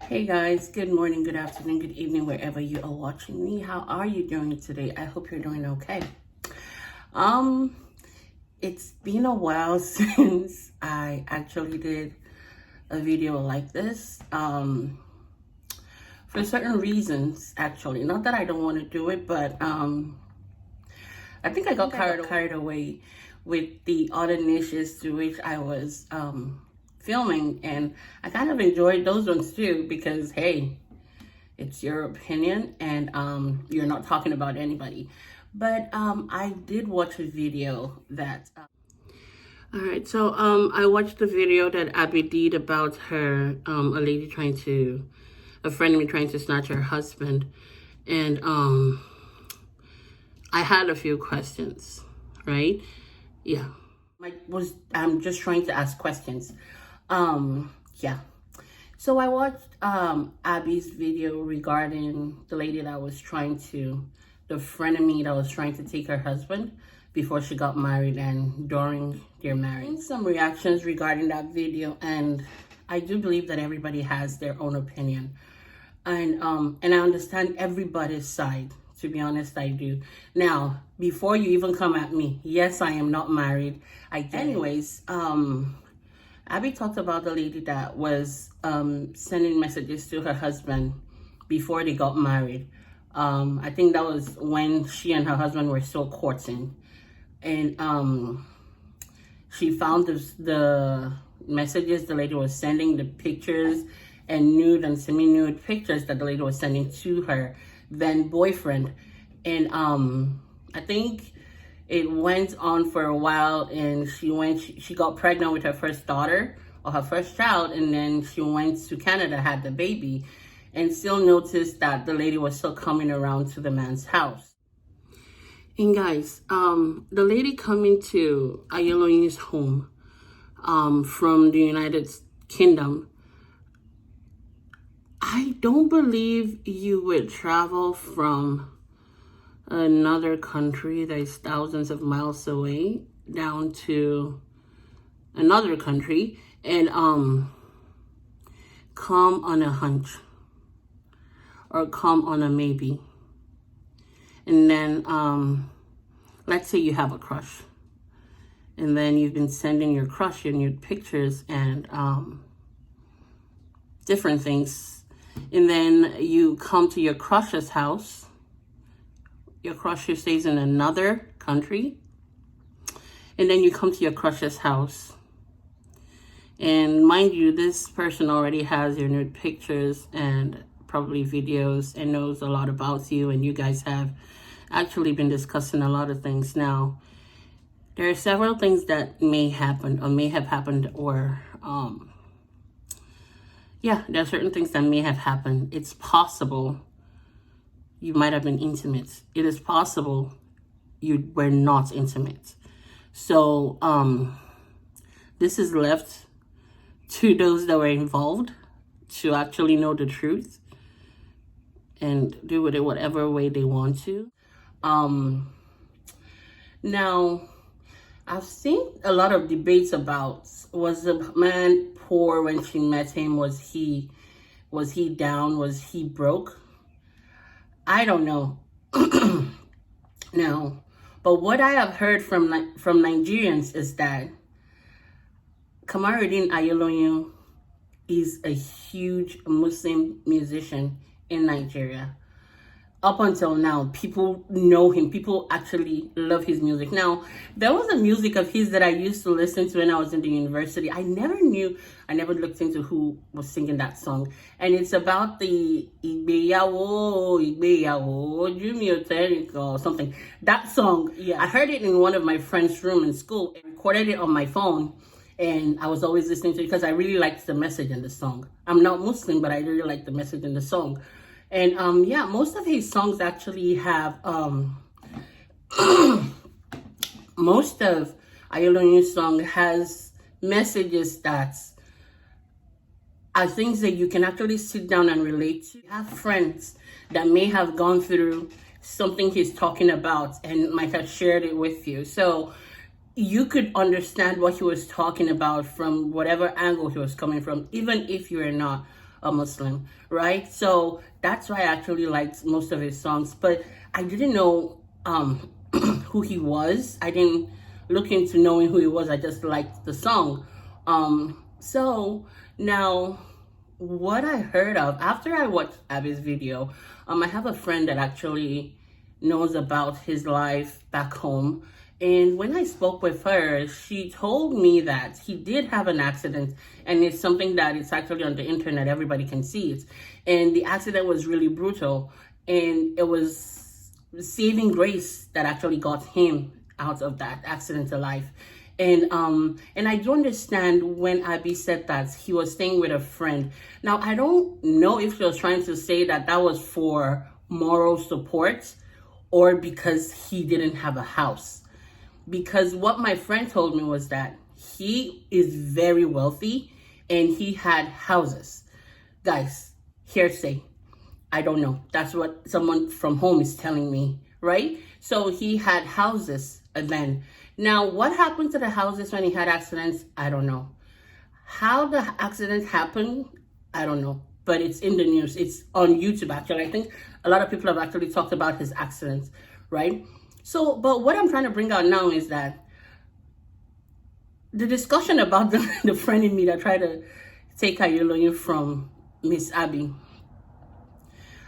Hey guys, good morning, good afternoon, good evening, wherever you are watching me. How are you doing today? I hope you're doing okay. Um, it's been a while since I actually did a video like this. For certain reasons, actually. Not that I don't want to do it, but I think I got carried away with the other niches to which I was filming, and I kind of enjoyed those ones too because hey, it's your opinion and you're not talking about anybody. But I did watch a video that all right, so I watched the video that Abby did about her a friend of me trying to snatch her husband, and I had a few questions, right? Yeah. I'm just trying to ask questions. Yeah. So I watched Abby's video regarding the lady that was the frenemy that was trying to take her husband before she got married and during their marriage. Some reactions regarding that video, and I do believe that everybody has their own opinion. And I understand everybody's side. To be honest, I do. Now, before you even come at me, yes, I am not married. Anyways, Abby talked about the lady that was sending messages to her husband before they got married. I think that was when she and her husband were still courting. And she found the messages the lady was sending, the pictures and nude and semi-nude pictures that the lady was sending to her then boyfriend. And I think it went on for a while, and she got pregnant with her first daughter or her first child, and then she went to Canada, had the baby, and still noticed that the lady was still coming around to the man's house. And guys, the lady coming to Ayelonye's home from the United Kingdom, I don't believe you would travel from another country that is thousands of miles away down to another country and come on a hunch or come on a maybe. And then let's say you have a crush, and then you've been sending your crush your nude pictures and different things. And then you come to your crush's house. Your crush who stays in another country. And then you come to your crush's house. And mind you, this person already has your nude pictures and probably videos and knows a lot about you. And you guys have actually been discussing a lot of things. Now, there are several things that may happen or may have happened, or yeah, there are certain things that may have happened. It's possible you might have been intimate. It is possible you were not intimate. So this is left to those that were involved to actually know the truth and do with it whatever way they want to. Now, I've seen a lot of debates about, was the man poor when she met him? Was he down? Was he broke? I don't know. Now, but what I have heard from Nigerians is that Kamaruddin Ayelonye is a huge Muslim musician in Nigeria. Up until now, people know him. People actually love his music. Now, there was a music of his that I used to listen to when I was in the university. I never looked into who was singing that song. And it's about the Igbeyawo, Jumi or something. That song, yeah. I heard it in one of my friend's room in school. I recorded it on my phone. And I was always listening to it because I really liked the message in the song. I'm not Muslim, but I really liked the message in the song. And yeah, most of his songs actually have most of Ayelonye's song has messages that are things that you can actually sit down and relate to. You have friends that may have gone through something he's talking about and might have shared it with you. So you could understand what he was talking about from whatever angle he was coming from, even if you are not a Muslim, right? So that's why I actually liked most of his songs, but I didn't know who he was. I didn't look into knowing who he was. I just liked the song. So now what I heard of after I watched Abby's video, I have a friend that actually knows about his life back home. And when I spoke with her, she told me that he did have an accident, and it's something that it's actually on the internet. Everybody can see it. And the accident was really brutal, and it was saving grace that actually got him out of that accident alive. And I do understand when Abby said that he was staying with a friend. Now, I don't know if she was trying to say that that was for moral support or because he didn't have a house. Because what my friend told me was that he is very wealthy and he had houses. Guys, hearsay. I don't know. That's what someone from home is telling me, right? So he had houses then. Now, what happened to the houses when he had accidents? I don't know. How the accident happened? I don't know. But it's in the news. It's on YouTube, actually. I think a lot of people have actually talked about his accidents, right? So, but what I'm trying to bring out now is that the discussion about the friend in me that tried to take Ayolonye from Miss Abby.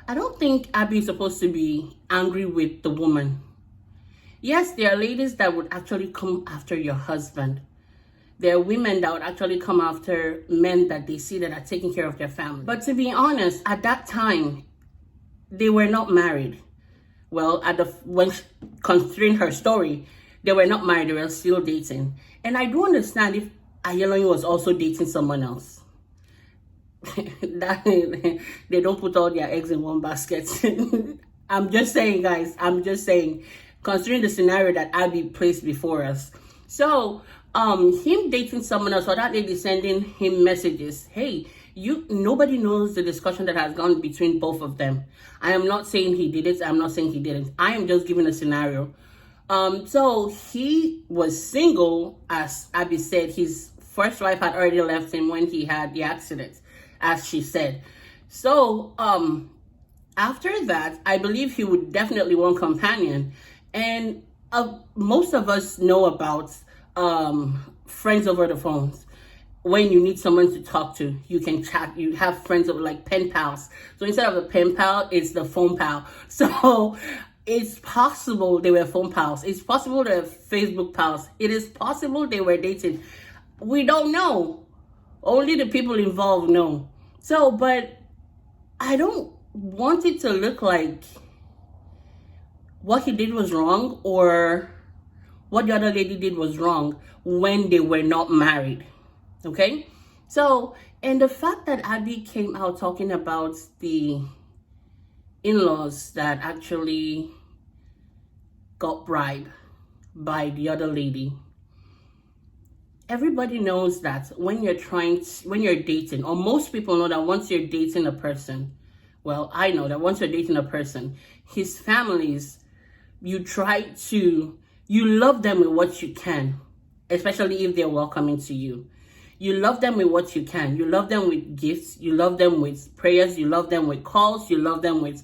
I don't think Abby is supposed to be angry with the woman. Yes, there are ladies that would actually come after your husband. There are women that would actually come after men that they see that are taking care of their family. But to be honest, at that time, they were not married. Well, when considering her story, they were not married, they were still dating. And I do understand if Ayolonye was also dating someone else. That they don't put all their eggs in one basket. I'm just saying, guys, considering the scenario that Abby placed before us. So, him dating someone else, or that lady sending him messages, hey, nobody knows the discussion that has gone between both of them. I am not saying he did it. I'm not saying he didn't. I am just giving a scenario. So he was single, as Abby said. His first wife had already left him when he had the accident, as she said. So, after that, I believe he would definitely want companion. And most of us know about friends over the phones. When you need someone to talk to, you can chat. You have friends over, like pen pals. So instead of a pen pal, it's the phone pal. So it's possible they were phone pals. It's possible they were Facebook pals. It is possible they were dating. We don't know. Only the people involved know. So, but I don't want it to look like what he did was wrong or what the other lady did was wrong when they were not married. Okay? So, and the fact that Abby came out talking about the in-laws that actually got bribed by the other lady. Everybody knows that when you're dating, or most people know that once you're dating a person, well, I know that once you're dating a person, his families, you love them with what you can, especially if they're welcoming to you. You love them with what you can. You love them with gifts. You love them with prayers. You love them with calls. You love them with,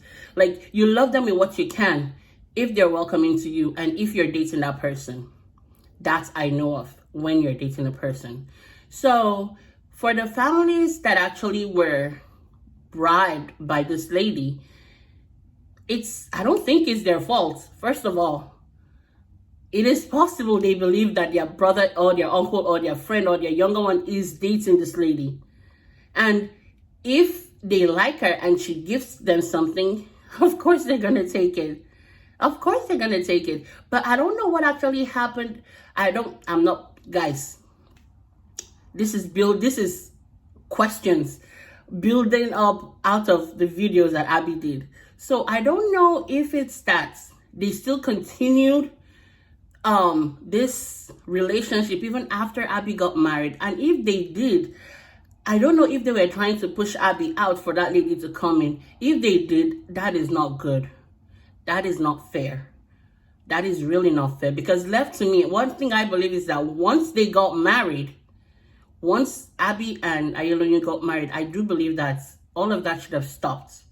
you love them with what you can if they're welcoming to you and if you're dating that person. That I know of when you're dating a person. So for the families that actually were bribed by this lady, I don't think it's their fault. First of all, it is possible they believe that their brother or their uncle or their friend or their younger one is dating this lady. And if they like her and she gives them something, of course they're going to take it. Of course they're going to take it. But I don't know what actually happened. Guys, this is questions building up out of the videos that Abby did. So I don't know if it's that they still continued this relationship even after Abby got married. And if they did, I don't know if they were trying to push Abby out for that lady to come in. If they did, that is not good. That is not fair. That is really not fair. Because left to me, one thing I believe is that once Abby and Ayolonye got married, I do believe that all of that should have stopped.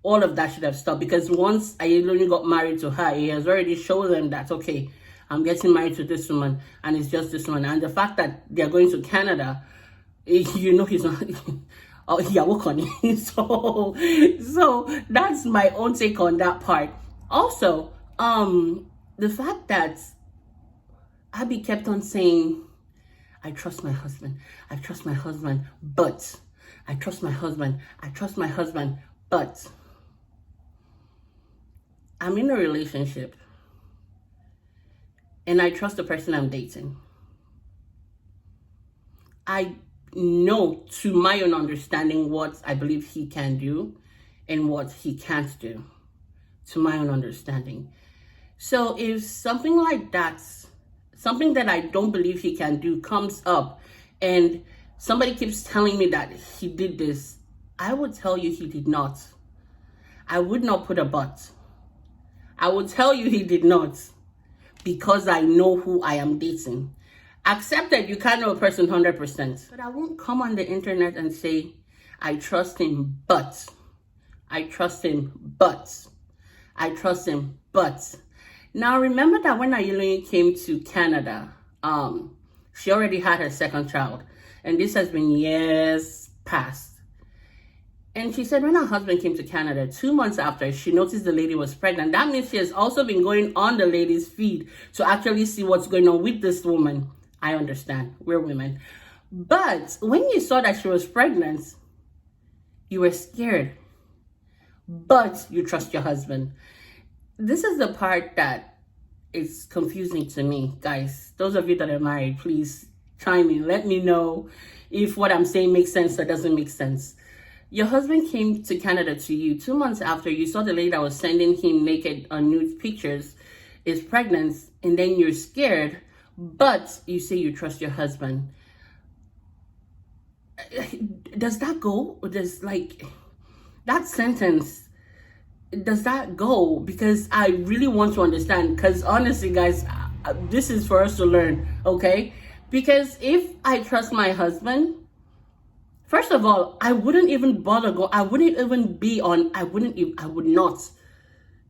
All of that should have stopped, because once Ayeloni got married to her, he has already shown them that, okay, I'm getting married to this woman, and it's just this one. And the fact that they're going to Canada, you know, he's not. Oh, yeah, work on it. So that's my own take on that part. Also, the fact that Abby kept on saying, I trust my husband, I trust my husband, but I trust my husband, I trust my husband, but I'm in a relationship and I trust the person I'm dating. I know, to my own understanding, what I believe he can do and what he can't do, to my own understanding. So if something like that, something that I don't believe he can do, comes up and somebody keeps telling me that he did this, I would tell you he did not. I would not put a but. I will tell you he did not, because I know who I am dating. Accept that you can't know a person 100%. But I won't come on the internet and say, I trust him, but. I trust him, but. I trust him, but. Now remember that when Ayeloni came to Canada, she already had her second child. And this has been years past. And she said when her husband came to Canada, 2 months after, she noticed the lady was pregnant. That means she has also been going on the lady's feed to actually see what's going on with this woman. I understand. We're women. But when you saw that she was pregnant, you were scared. But you trust your husband. This is the part that is confusing to me, guys. Those of you that are married, please chime in. Let me know if what I'm saying makes sense or doesn't make sense. Your husband came to Canada to you 2 months after you saw the lady that was sending him naked or nude pictures is pregnant, and then you're scared, but you say you trust your husband. Does that go? Does, like, that sentence, does that go? Because I really want to understand, because honestly, guys, this is for us to learn, okay? Because if I trust my husband, first of all, I wouldn't even bother go. I wouldn't even be on. I would not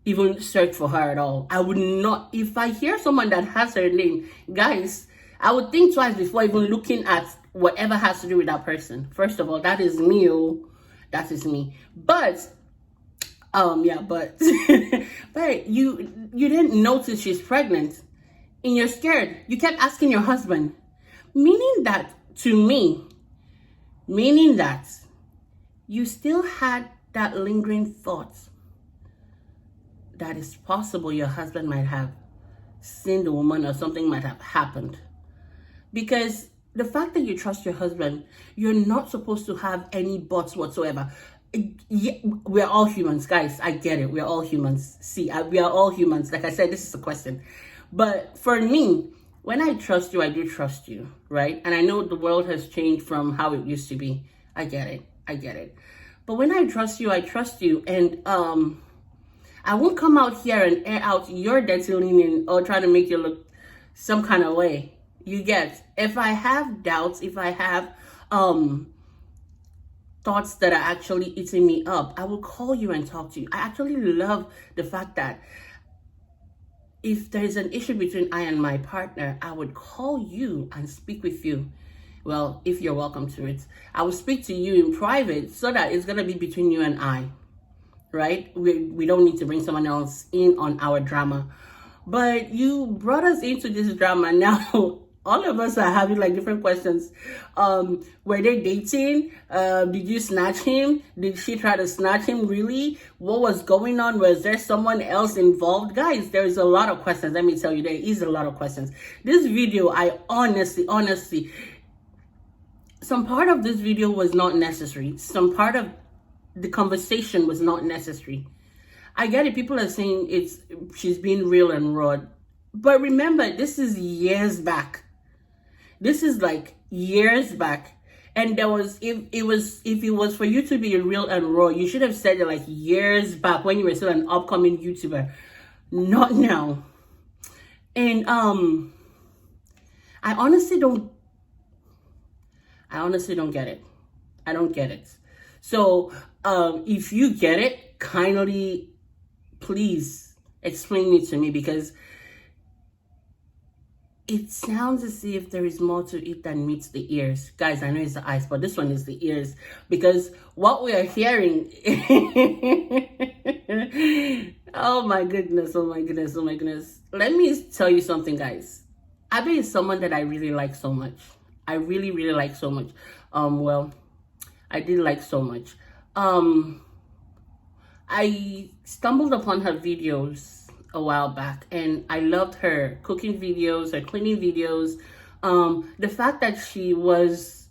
even search for her at all. I would not. If I hear someone that has her name, guys, I would think twice before even looking at whatever has to do with that person. First of all, that is me. Oh, that is me. But, yeah, but, but you didn't notice she's pregnant, and you're scared. You kept asking your husband, meaning that you still had that lingering thought that it's possible your husband might have seen the woman or something might have happened. Because the fact that you trust your husband, you're not supposed to have any buts whatsoever. Yeah, we're all humans, guys. I get it. We're all humans. See, we are all humans. Like I said, this is a question. But for me, when I trust you, I do trust you, right? And I know the world has changed from how it used to be. I get it. I get it. But when I trust you, I trust you. And I won't come out here and air out your dirty linen or try to make you look some kind of way. You get, if I have doubts, if I have thoughts that are actually eating me up, I will call you and talk to you. I actually love the fact that if there is an issue between I and my partner, I would call you and speak with you. Well, if you're welcome to it, I will speak to you in private so that it's going to be between you and I, right? We don't need to bring someone else in on our drama. But you brought us into this drama. Now, all of us are having like different questions. Were they dating? Did you snatch him? Did she try to snatch him? Really? What was going on? Was there someone else involved? Guys, there's a lot of questions. Let me tell you, there is a lot of questions. This video, I honestly, some part of this video was not necessary. Some part of the conversation was not necessary. I get it. People are saying she's being real and raw. But remember, this is years back. This is like years back. And there was, if it was for you to be real and raw, you should have said it like years back when you were still an upcoming YouTuber. Not now. And I honestly don't get it. I don't get it. So if you get it, kindly please explain it to me, because it sounds as if there is more to it than meets the ears. Guys, I know it's the eyes, but this one is the ears, because what we are hearing oh my goodness, oh my goodness, oh my goodness. Let me tell you something, guys. Abby is someone that I really like so much. I really, really like so much. Well, I did like so much. I stumbled upon her videos a while back, and I loved her cooking videos, her cleaning videos. The fact that she was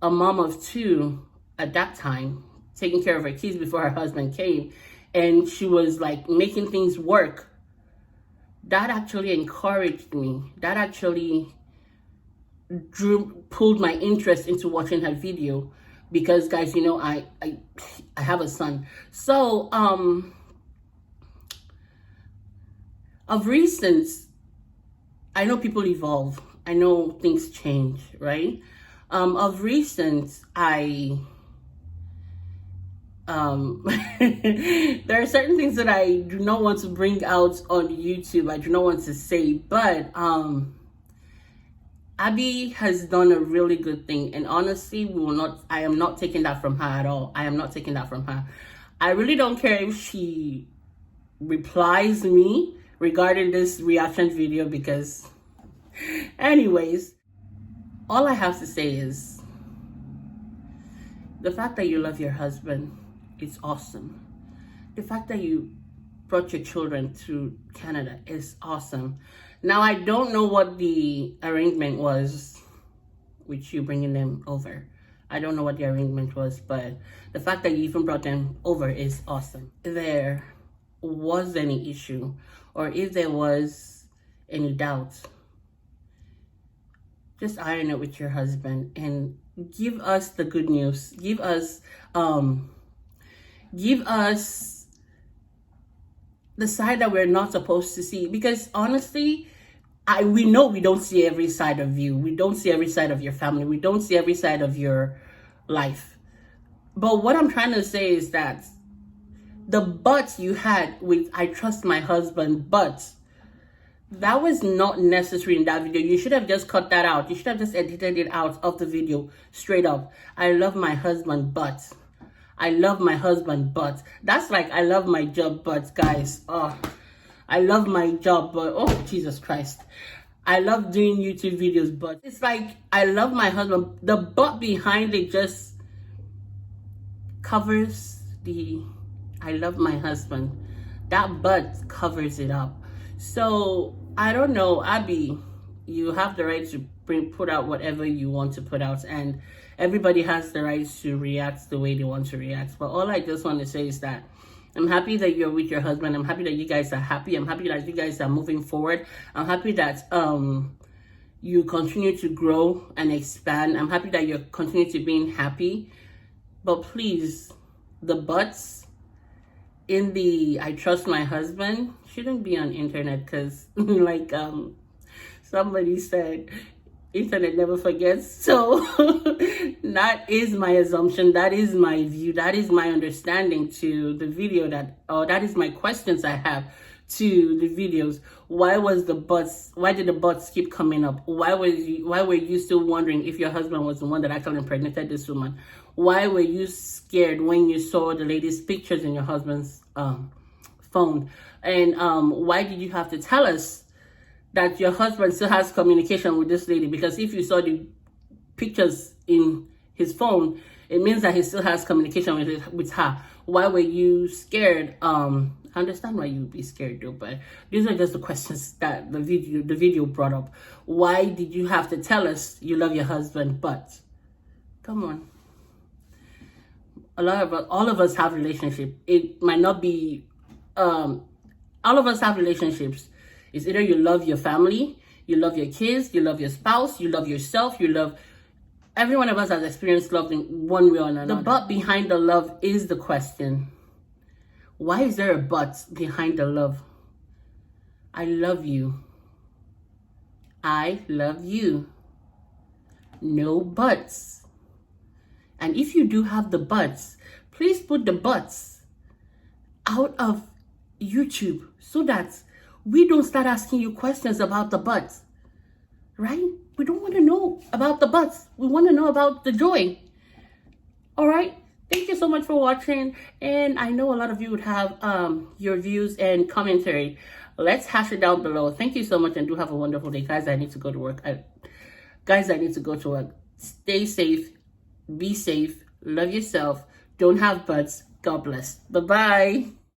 a mom of two at that time, taking care of her kids before her husband came, and she was like making things work, that actually encouraged me. That actually pulled my interest into watching her video, because guys, you know, I have a son. So of recent, I know people evolve, I know things change, right? Of recent, there are certain things that I do not want to bring out on YouTube. I do not want to say, but Abby has done a really good thing, and honestly, I am not taking that from her at all. I am not taking that from her. I really don't care if she replies me regarding this reaction video, because anyways, all I have to say is the fact that you love your husband is awesome. The fact that you brought your children to Canada is awesome. Now, I don't know what the arrangement was with you bringing them over. I don't know what the arrangement was, but the fact that you even brought them over is awesome. If there was any issue, or if there was any doubt, just iron it with your husband and give us the good news. Give us the side that we're not supposed to see, because honestly, we know we don't see every side of you. We don't see every side of your family. We don't see every side of your life. But what I'm trying to say is that the but you had with "I trust my husband," but that was not necessary in that video. You should have just cut that out. You should have just edited it out of the video straight up. "I love my husband, but..." I love my husband, but... That's like, I love my job, but guys, oh, I love my job, but oh, Jesus Christ. I love doing YouTube videos, but it's like, I love my husband. The but behind it just covers the "I love my husband." That but covers it up. So, I don't know, Abby, you have the right to put out whatever you want to put out, and everybody has the right to react the way they want to react. But all I just want to say is that I'm happy that you're with your husband. I'm happy that you guys are happy. I'm happy that you guys are moving forward. I'm happy that you continue to grow and expand. I'm happy that you continue to being happy. But please, the buts in the "I trust my husband" shouldn't be on internet, because like somebody said, internet never forgets. So that is my assumption, that is my view, that is my understanding to the video, that is my questions I have to the videos. Why did the buts keep coming up? Why were you still wondering if your husband was the one that actually impregnated this woman? Why were you scared when you saw the lady's pictures in your husband's phone? And why did you have to tell us that your husband still has communication with this lady? Because if you saw the pictures in his phone, it means that he still has communication with her. Why were you scared? I understand why you'd be scared though, but these are just the questions that the video brought up. Why did you have to tell us you love your husband? But come on. All of us have relationship. It might not be, all of us have relationships. It's either you love your family, you love your kids, you love your spouse, you love yourself, every one of us has experienced love in one way or another. The but behind the love is the question. Why is there a but behind the love? I love you. I love you. No buts. And if you do have the buts, please put the butts out of YouTube so that we don't start asking you questions about the butts, right? We don't want to know about the butts. We want to know about the joy. All right. Thank you so much for watching. And I know a lot of you would have your views and commentary. Let's hash it down below. Thank you so much and do have a wonderful day. Guys, I need to go to work. Guys, I need to go to work. Stay safe. Be safe. Love yourself. Don't have butts. God bless. Bye-bye.